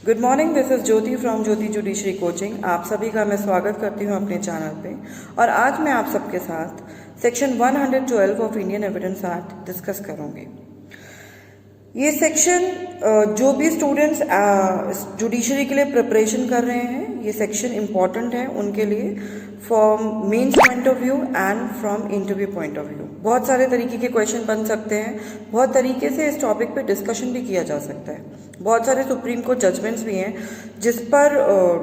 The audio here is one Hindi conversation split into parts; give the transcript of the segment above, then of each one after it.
Good morning, this is Jyoti from Jyoti judiciary coaching. आप सभी का मैं स्वागत करती हूं अपने चैनल पे। और आज मैं आप सबके साथ section 112 of Indian evidence act discuss करूंगी। ये सेक्शन जो भी स्टूडेंट्स जुडिशरी के लिए प्रिपरेशन कर रहे हैं, ये सेक्शन इम्पॉर्टेंट है उनके लिए from mains point of view and from interview point of view. बहुत सारे तरीके के क्वेश्चन बन सकते हैं, बहुत तरीके से इस टॉपिक पे डिस्कशन भी किया जा सकता है। बहुत सारे सुप्रीम कोर्ट जजमेंट्स भी हैं जिस पर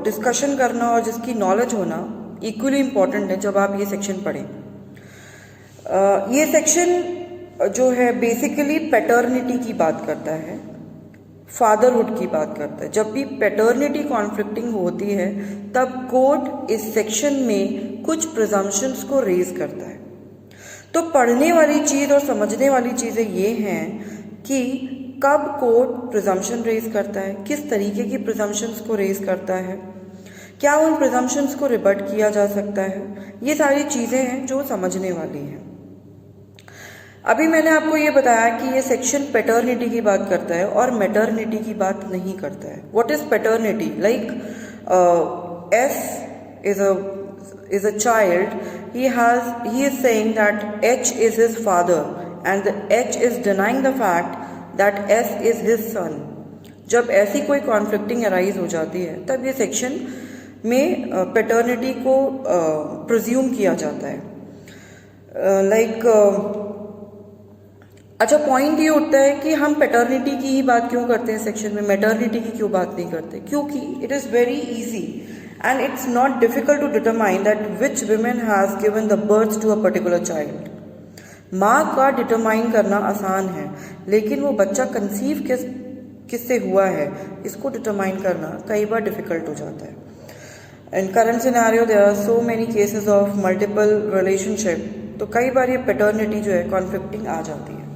डिस्कशन करना और जिसकी नॉलेज होना इक्वली इम्पॉर्टेंट है जब आप ये सेक्शन पढ़ें। ये सेक्शन जो है बेसिकली पैटर्निटी की बात करता है, फादरहुड की बात करता है। जब भी पैटर्निटी कॉन्फ्लिक्टिंग होती है तब कोर्ट इस सेक्शन में कुछ प्रिजम्पशंस को रेज करता है। तो पढ़ने वाली चीज़ और समझने वाली चीज़ें ये हैं कि कब कोर्ट प्रिजम्पशन रेज करता है, किस तरीके की प्रिजम्पशंस को रेज करता है, क्या उन प्रिजम्पशंस को रिबट किया जा सकता है, ये सारी चीज़ें हैं जो समझने वाली हैं। अभी मैंने आपको ये बताया कि ये सेक्शन पैटर्निटी की बात करता है और मैटर्निटी की बात नहीं करता है। What is paternity? Like S is a child, he is saying that H is his father and the H is denying the fact that S is his son. जब ऐसी कोई कॉन्फ्लिक्टिंग अराइज हो जाती है तब ये सेक्शन में पैटर्निटी को प्रिज्यूम किया जाता है। अच्छा, पॉइंट ये उठता है कि हम पैटर्निटी की ही बात क्यों करते हैं सेक्शन में, मैटर्निटी की क्यों बात नहीं करते? क्योंकि it is very easy and it's not difficult to determine that which women has given the birth to a particular child. माँ का डिटरमाइन करना आसान है, लेकिन वो बच्चा कंसीव किससे हुआ है इसको डिटरमाइन करना कई बार डिफिकल्ट हो जाता है। In current scenario there are so many cases of multiple relationship, तो कई बार ये पैटर्निटी जो है कॉन्फ्लिक्टिंग आ जाती है।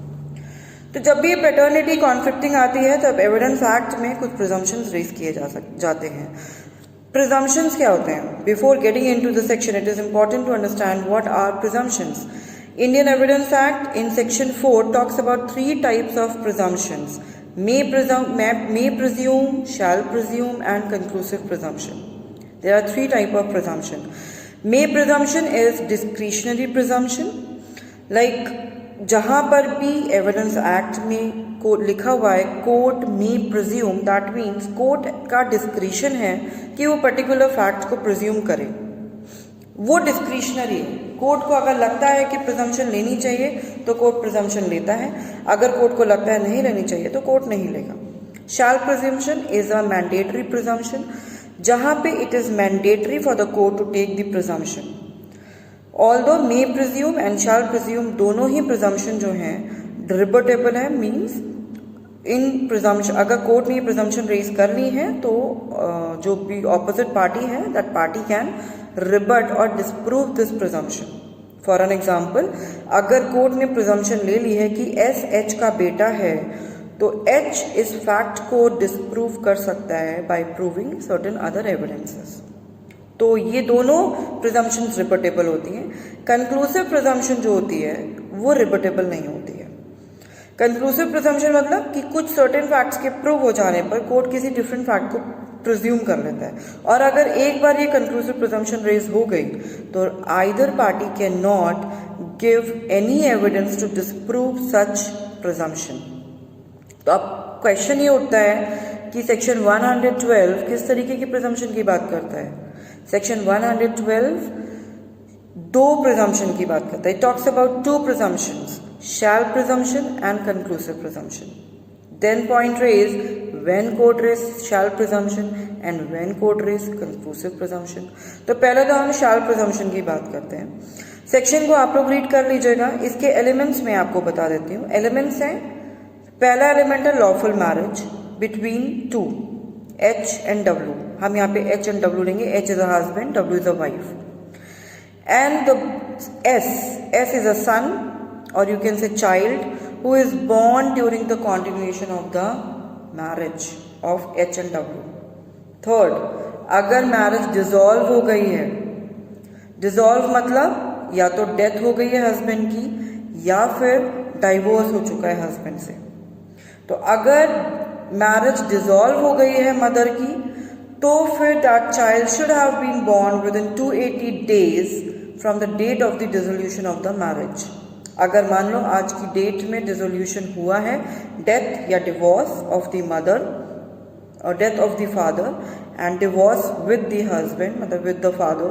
तो जब भी ये पैटर्निटी कॉन्फ्लिक्टिंग आती है तब एविडेंस एक्ट में कुछ प्रिजम्पशंस रेज किए जाते हैं। प्रिजम्पशंस क्या होते हैं? Before getting into the section it is important to understand what are presumptions. Indian evidence act in section 4 talks about 3 types of presumptions: may presume, shall presume and conclusive presumption. There are 3 types of presumption. May presumption is discretionary presumption, like जहाँ पर भी एविडेंस एक्ट में लिखा हुआ है कोर्ट में प्रिज्यूम, दैट मीन्स कोर्ट का डिस्क्रिशन है कि वो पर्टिकुलर फैक्ट को प्रिज्यूम करे। वो डिस्क्रिशनरी है। कोर्ट को अगर लगता है कि प्रिजम्पशन लेनी चाहिए तो कोर्ट प्रिजम्पशन लेता है, अगर कोर्ट को लगता है नहीं लेनी चाहिए तो कोर्ट नहीं लेगा। Shall presumption is a mandatory presumption, जहाँ पे it is mandatory for the court to take the presumption. Although may presume and shall presume दोनों ही प्रिजम्पशन जो हैं रिबटेबल है, मीन्स इन प्रिजम्पशन अगर कोर्ट ने प्रिजम्पशन रेज कर ली है तो जो भी ऑपोजिट पार्टी है दैट पार्टी कैन रिबट और disprove this presumption. For an example, अगर कोर्ट ने प्रिजम्पशन ले ली है कि एस एच का बेटा है तो एच इस फैक्ट को डिस्प्रूव कर सकता है by proving certain other evidences. तो ये दोनों प्रिजम्पशंस रिबटेबल होती हैं। कंक्लूसिव प्रिजम्पशन जो होती है वो रिबटेबल नहीं होती है। कंक्लूसिव प्रिजम्पशन मतलब कि कुछ सर्टेन फैक्ट्स के प्रूव हो जाने पर कोर्ट किसी डिफरेंट फैक्ट को प्रिज्यूम कर लेता है, और अगर एक बार ये कंक्लूसिव प्रिजम्पशन रेज हो गई तो either party can not give any evidence to disprove such presumption. तो अब क्वेश्चन ये उठता है कि सेक्शन 112 किस तरीके की प्रिजम्पशन की बात करता है? सेक्शन 112 दो प्रिजम्पशन की बात करता है। It talks about 2 presumptions, shall presumption and conclusive presumption. Then point raised when court raised shall presumption and when court raised conclusive presumption. तो पहले तो हम shall presumption की बात करते हैं। सेक्शन को आप लोग रीड कर लीजिएगा। इसके एलिमेंट्स मैं आपको बता देती हूँ। एलिमेंट्स हैं, पहला एलिमेंट है lawful marriage between 2 H and W। हम यहाँ पे H and W लेंगे। H is a husband, W is a wife, and the S is a son or you can say child who is born during the continuation of the marriage of H and W. Third, अगर मैरिज डिसॉल्व हो गई है, डिसॉल्व मतलब या तो डेथ हो गई है हस्बैंड की या फिर डाइवोर्स हो चुका है हस्बैंड से, तो अगर मैरिज डिसॉल्व हो गई है मदर की, तो फिर that child should have been born within 280 days from the date of the dissolution of the marriage. अगर मान लो आज की डेट में डिसोल्यूशन हुआ है, डेथ या डिवोर्स ऑफ द मदर और death of the father and divorce with the husband, मतलब विद द फादर,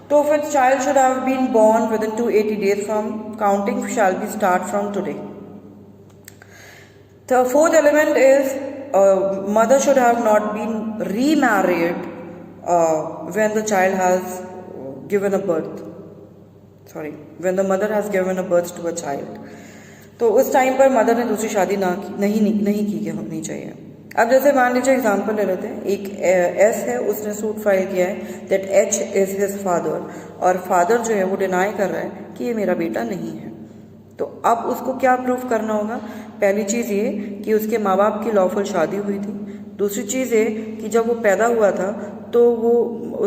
तो फिर child should have been born within 280 days from counting shall be start from today. The fourth element is mother should have not been remarried when the child has given a birth. Sorry, when the mother has given a birth to a child. तो उस टाइम पर मदर ने दूसरी शादी नहीं की होनी चाहिए। अब जैसे मान लीजिए एग्जांपल ले लेते हैं, एक एस है, उसने सूट फाइल किया है that H is his father, और फादर जो है वो डिनाई कर रहा है कि ये मेरा बेटा नहीं है। तो अब उसको क्या प्रूफ करना होगा? पहली चीज़ ये कि उसके माँ बाप की लॉफुल शादी हुई थी। दूसरी चीज़ ये कि जब वो पैदा हुआ था तो वो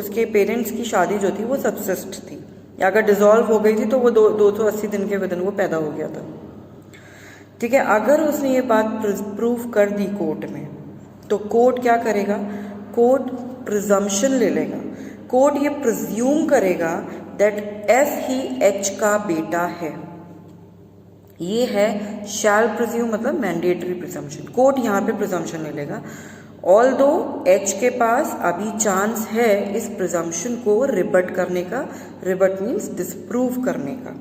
उसके पेरेंट्स की शादी जो थी वो सबसिस्ट थी, या अगर डिसॉल्व हो गई थी तो वो 280 दिन के विदिन वो पैदा हो गया था। ठीक है, अगर उसने ये बात प्रूफ कर दी कोर्ट में, तो कोर्ट क्या करेगा? कोर्ट प्रिजम्पशन ले लेगा। कोर्ट ये प्रिज्यूम करेगा दैट एस ही एच का बेटा है। ये है शैल प्रिज्यूम, मतलब मैंडेटरी प्रिजम्पशन। कोर्ट यहाँ पे प्रिजम्पशन ले लेगा। ऑल दो एच के पास अभी चांस है इस प्रिजम्पशन को रिबट करने का। रिबट मीन्स डिस्प्रूव करने का।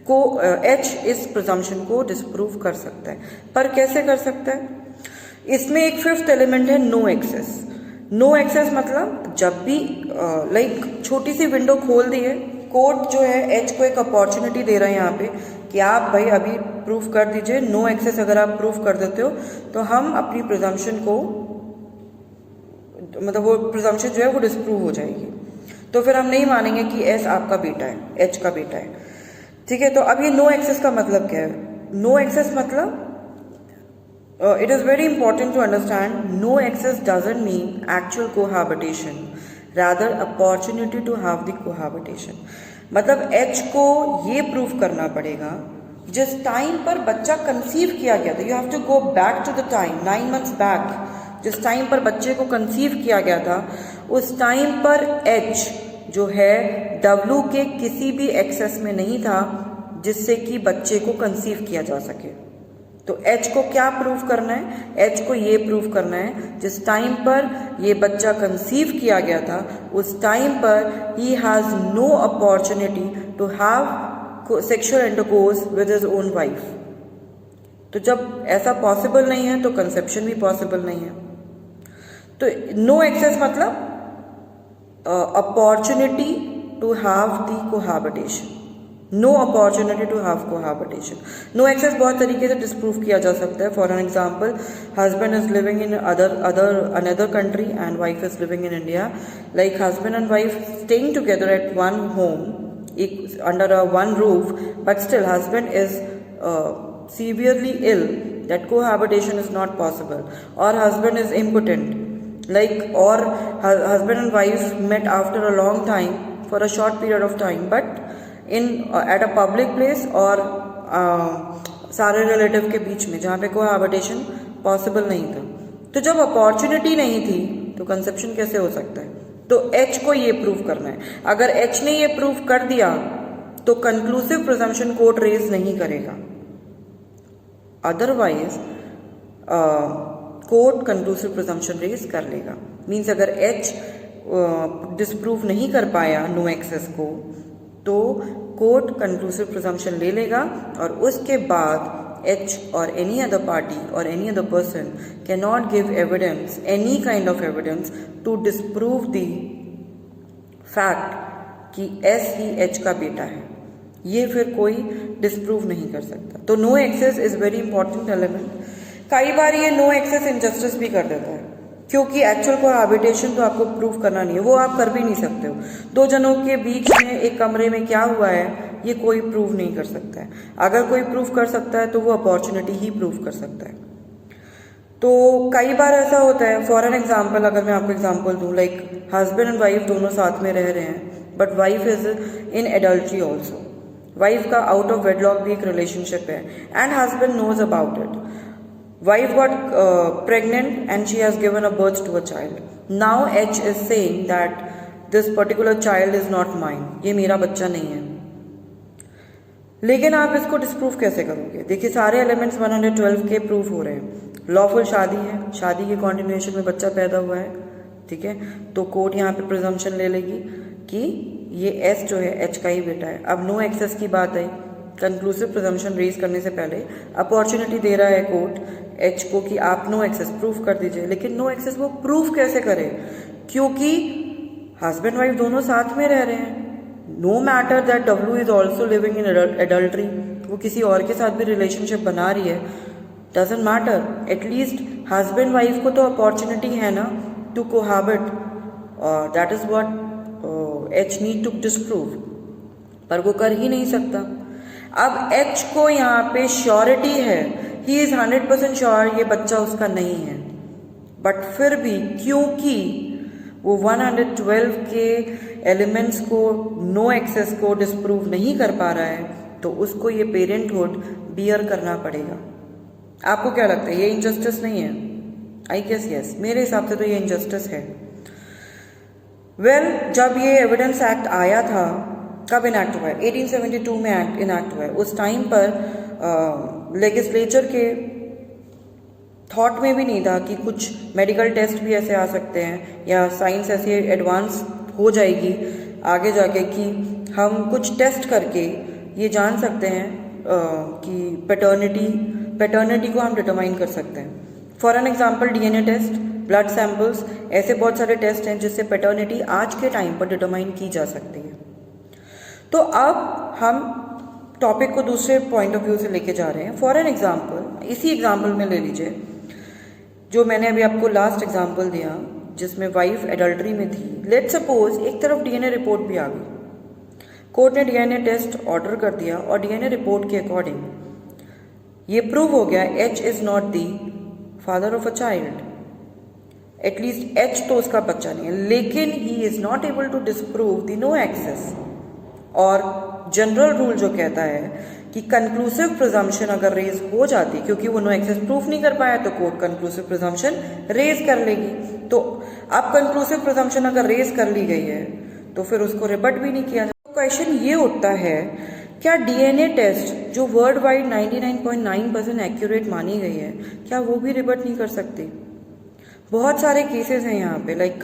को एच इस प्रिजम्पशन को डिस्प्रूव कर सकता है, पर कैसे कर सकता है? इसमें एक फिफ्थ एलिमेंट है नो एक्सेस। नो एक्सेस मतलब जब भी लाइक छोटी सी विंडो खोल दी है, कोर्ट जो है एच को एक अपॉर्चुनिटी दे रहा है यहाँ पे कि आप भाई अभी प्रूफ कर दीजिए। नो एक्सेस अगर आप प्रूफ कर देते हो तो हम अपनी प्रिजम्पशन को, मतलब वो प्रिजम्पशन जो है वो डिस्प्रूव हो जाएगी, तो फिर हम नहीं मानेंगे कि एस आपका बेटा है, एच का बेटा है। ठीक है, तो अब ये नो एक्सेस का मतलब क्या है? नो एक्सेस मतलब it is very important to understand no access doesn't mean actual cohabitation, rather opportunity to have the cohabitation। मतलब H को ये प्रूफ करना पड़ेगा जिस टाइम पर बच्चा कंसीव किया गया था। You have to go back to the time 9 months back, जिस टाइम पर बच्चे को कंसीव किया गया था उस टाइम पर H जो है W के किसी भी एक्सेस में नहीं था जिससे कि बच्चे को कंसीव किया जा सके। तो H को क्या प्रूफ करना है? H को ये प्रूफ करना है जिस टाइम पर ये बच्चा कंसीव किया गया था उस टाइम पर he has no opportunity to have sexual intercourse with his own wife. तो जब ऐसा पॉसिबल नहीं है तो कंसेप्शन भी पॉसिबल नहीं है। तो नो एक्सेस मतलब opportunity to have the cohabitation, no opportunity to have cohabitation. No access बहुत तरीके से डिस्प्रूव किया जा सकता है। For an example, husband is living in another country and wife is living in India. Like husband and wife staying together at one home, under a one roof, but still husband is severely ill, that cohabitation is not possible, or husband is impotent, like, or husband and wife met after a long time for a short period of time, but in at a public place or सारे रिलेटिव के बीच में जहाँ पे कोहैबिटेशन पॉसिबल नहीं था। तो जब अपॉर्चुनिटी नहीं थी तो कंसेप्शन कैसे हो सकता है? तो H को ये प्रूव करना है। अगर H ने ये प्रूव कर दिया तो कंक्लूसिव प्रिजम्पशन कोर्ट रेज नहीं करेगा, otherwise court conclusive presumption raise कर लेगा। मीन्स अगर H डिस्प्रूव नहीं कर पाया नो एक्सेस को तो कोर्ट कंक्लूसिव प्रिजम्पशन ले लेगा और उसके बाद H or any other party or any other person cannot give evidence, any kind of evidence to disprove the fact कि S ही H का बेटा है। ये फिर कोई डिस्प्रूव नहीं कर सकता। तो no access is very important element. कई बार ये नो एक्सेस इनजस्टिस भी कर देता है, क्योंकि एक्चुअल कोहैबिटेशन तो आपको प्रूव करना नहीं है, वो आप कर भी नहीं सकते हो। दो जनों के बीच में एक कमरे में क्या हुआ है ये कोई प्रूव नहीं कर सकता है। अगर कोई प्रूव कर सकता है तो वो अपॉर्चुनिटी ही प्रूव कर सकता है। तो कई बार ऐसा होता है, फॉर एन एग्जाम्पल अगर मैं आपको एग्जाम्पल दूँ, लाइक हस्बैंड एंड वाइफ दोनों साथ में रह रहे हैं but wife is in adultery also. Wife का आउट ऑफ वेडलॉक भी एक रिलेशनशिप है and husband knows about it. wife got pregnant and she has given a birth to a child. Now H is saying that this particular child is not mine, ये मेरा बच्चा नहीं है. लेकिन आप इसको डिस्प्रूव कैसे करोगे? देखिए सारे एलिमेंट्स 112 के प्रूव हो रहे हैं. लॉफुल शादी है, शादी के कॉन्टिन्यूएशन में बच्चा पैदा हुआ है, ठीक है, तो कोर्ट यहाँ पे प्रिजम्पशन ले लेगी कि ये एस जो है एच का ही बेटा है. अब नो एक्सेस की बात आई, कंक्लूसिव प्रिजम्पशन रेज करने से पहले अपॉर्चुनिटी दे रहा है कोर्ट एच को कि आप नो एक्सेस प्रूफ कर दीजिए. लेकिन नो एक्सेस वो प्रूफ कैसे करे? क्योंकि हस्बैंड वाइफ दोनों साथ में रह रहे हैं. No matter that W is also living in adultery, वो किसी और के साथ भी रिलेशनशिप बना रही है, doesn't matter. At least husband wife को तो अपॉर्चुनिटी है ना to cohabit. That is what H need to disprove, पर वो कर ही नहीं सकता. अब एच को यहाँ पे श्योरिटी है, ही इज 100% श्योर ये बच्चा उसका नहीं है, बट फिर भी क्योंकि वो 112 के एलिमेंट्स को, नो एक्सेस को डिस्प्रूव नहीं कर पा रहा है, तो उसको ये पेरेंटहुड बियर करना पड़ेगा. आपको क्या लगता है, ये इनजस्टिस नहीं है? आई गेस यस, मेरे हिसाब से तो ये इनजस्टिस है. वेल, जब ये एविडेंस एक्ट आया था, कब इनैक्ट हुआ है? 1872 में इनैक्ट हुआ है. उस टाइम पर लेजिस्लेचर के थॉट में भी नहीं था कि कुछ मेडिकल टेस्ट भी ऐसे आ सकते हैं या साइंस ऐसी एडवांस हो जाएगी आगे जाके कि हम कुछ टेस्ट करके ये जान सकते हैं कि पैटर्निटी को हम डिटरमाइन कर सकते हैं. For an example DNA test, blood samples, ऐसे बहुत सारे टेस्ट हैं जिससे पैटर्निटी आज के टाइम पर डिटरमाइन की जा सकती है. तो अब हम टॉपिक को दूसरे पॉइंट ऑफ व्यू से लेके जा रहे हैं. फॉर एन एग्जांपल, इसी एग्जांपल में ले लीजिए जो मैंने अभी आपको लास्ट एग्जांपल दिया जिसमें वाइफ एडल्ट्री में थी. लेट्स सपोज एक तरफ डीएनए रिपोर्ट भी आ गई, कोर्ट ने डीएनए टेस्ट ऑर्डर कर दिया और डीएनए रिपोर्ट के अकॉर्डिंग ये प्रूव हो गया H is not the father of a child. At least H तो उसका बच्चा नहीं है, लेकिन he is not able to disprove the no access. और जनरल रूल जो कहता है कि कंक्लूसिव प्रिजम्पशन अगर रेज हो जाती, क्योंकि वो नो एक्सेस प्रूफ नहीं कर पाया, तो कोर्ट कंक्लूसिव प्रिजम्पशन रेज कर लेगी. तो अब कंक्लूसिव प्रिजम्पशन अगर रेज कर ली गई है तो फिर उसको रिबट भी नहीं किया जाता. क्वेश्चन ये उठता है, क्या डीएनए टेस्ट जो वर्ल्ड वाइड 99.9% एक्यूरेट मानी गई है, क्या वो भी रिबट नहीं कर सकती? बहुत सारे केसेस हैं यहाँ पे, like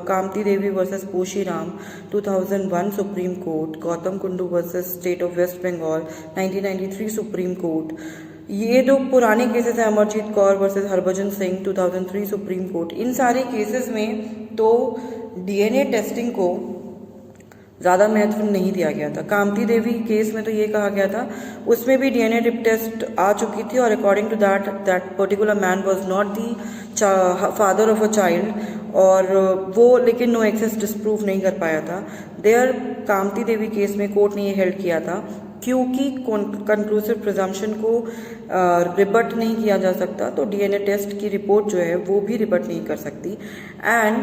Kamti Devi versus Poshiram 2001 Supreme Court, Gautam Kundu versus state of West Bengal 1993 Supreme Court. ये जो पुराने केसेस हैं, Amarjit Kaur versus Harbhajan Singh 2003 Supreme Court, इन सारे केसेस में तो डीएनए टेस्टिंग को ज़्यादा महत्व नहीं दिया गया था. कामती देवी केस में तो ये कहा गया था, उसमें भी डीएनए टेस्ट आ चुकी थी और according to that particular man was not the father of a child, और वो लेकिन नो एक्सेस डिस्प्रूव नहीं कर पाया था. देयर कामती देवी केस में कोर्ट ने ये हेल्ड किया था क्योंकि कंक्लूसिव प्रिजम्पशन को रिबट नहीं किया जा सकता, तो डीएनए टेस्ट की रिपोर्ट जो है वो भी रिबट नहीं कर सकती. एंड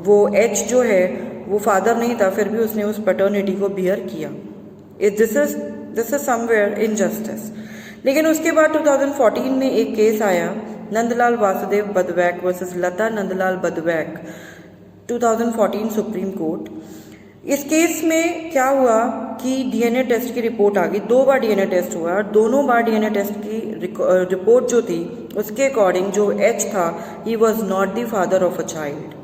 वो एच जो है वो फादर नहीं था, फिर भी उसने उस पैटर्निटी को बियर किया. This is somewhere injustice. लेकिन उसके बाद 2014 में एक केस आया, नंदलाल वासुदेव बदवैक वर्सेस लता नंदलाल बदवैक 2014 सुप्रीम कोर्ट. इस केस में क्या हुआ कि डीएनए टेस्ट की रिपोर्ट आ गई. 2 बार डीएनए टेस्ट हुआ और दोनों बार डीएनए टेस्ट की रिपोर्ट जो थी उसके अकॉर्डिंग जो एच था, he was not the father of a child.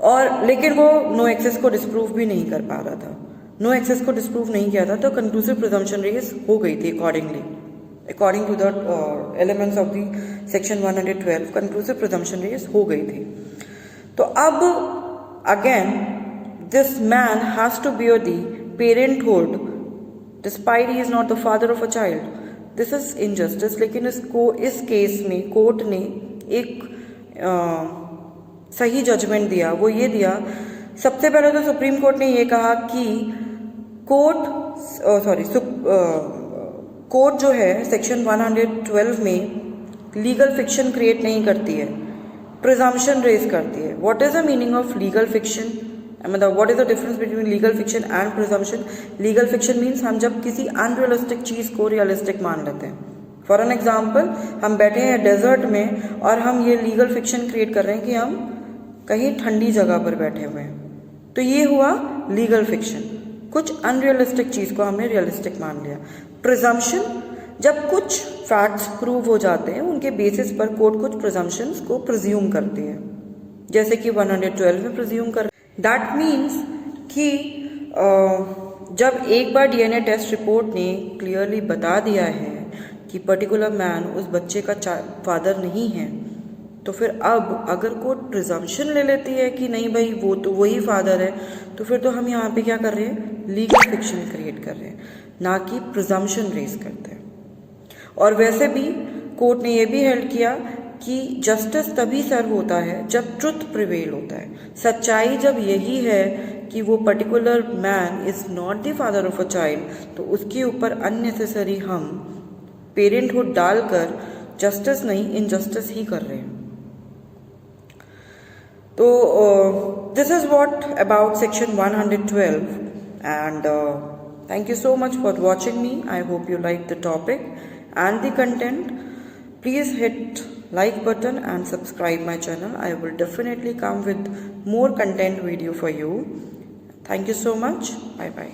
और लेकिन वो नो एक्सेस को डिस्प्रूव भी नहीं कर पा रहा था. नो एक्सेस को डिस्प्रूव नहीं किया था, तो कंक्लूसिव प्रिजम्पशन रेज हो गई थी according to the elements of the section 112 conclusive presumption raise हो गई थी. तो अब again this man has to bear the parenthood despite he is not the father of a child. This is injustice. लेकिन इसको इस केस में कोर्ट ने एक सही जजमेंट दिया. वो ये दिया, सबसे पहले तो सुप्रीम कोर्ट ने ये कहा कि कोर्ट जो है सेक्शन 112 में लीगल फिक्शन क्रिएट नहीं करती है, प्रिजम्पशन रेज करती है. What is the meaning of legal fiction? मतलब what is the difference between legal fiction and presumption? Legal fiction means हम जब किसी अनरियलिस्टिक चीज को रियलिस्टिक मान लेते हैं. फॉर एन एग्जाम्पल, हम बैठे हैं डेजर्ट में और हम ये लीगल फिक्शन क्रिएट कर रहे हैं कि हम कहीं ठंडी जगह पर बैठे हुए हैं, तो ये हुआ लीगल फिक्शन. कुछ अनरियलिस्टिक चीज को हमने रियलिस्टिक मान लिया. प्रिजम्पशन, जब कुछ फैक्ट्स प्रूव हो जाते हैं, उनके बेसिस पर कोर्ट कुछ प्रिजम्पशंस को प्रिज्यूम करती है, जैसे कि 112 में प्रिज्यूम कर. दैट मीन्स कि जब एक बार डीएनए टेस्ट रिपोर्ट ने क्लियरली बता दिया है कि पर्टिकुलर मैन उस बच्चे का फादर नहीं है, तो फिर अब अगर कोर्ट प्रिजम्पशन ले लेती है कि नहीं भाई वो तो वही फादर है, तो फिर तो हम यहाँ पे क्या कर रहे हैं? लीगल फिक्शन क्रिएट कर रहे हैं, ना कि प्रिजम्पशन रेज करते हैं. और वैसे भी कोर्ट ने ये भी हेल्ड किया कि जस्टिस तभी सर्व होता है जब ट्रुथ प्रिवेल होता है. सच्चाई जब यही है कि वो particular man is not the father of a child, तो उसके ऊपर अननेसेसरी हम पेरेंटहुड डालकर जस्टिस नहीं इनजस्टिस ही कर रहे हैं. तो this is what about section 112 and thank you so much for watching me. I hope you like the topic and the content. Please hit like button and subscribe my channel. I will definitely come with more content video for you. Thank you so much. Bye bye.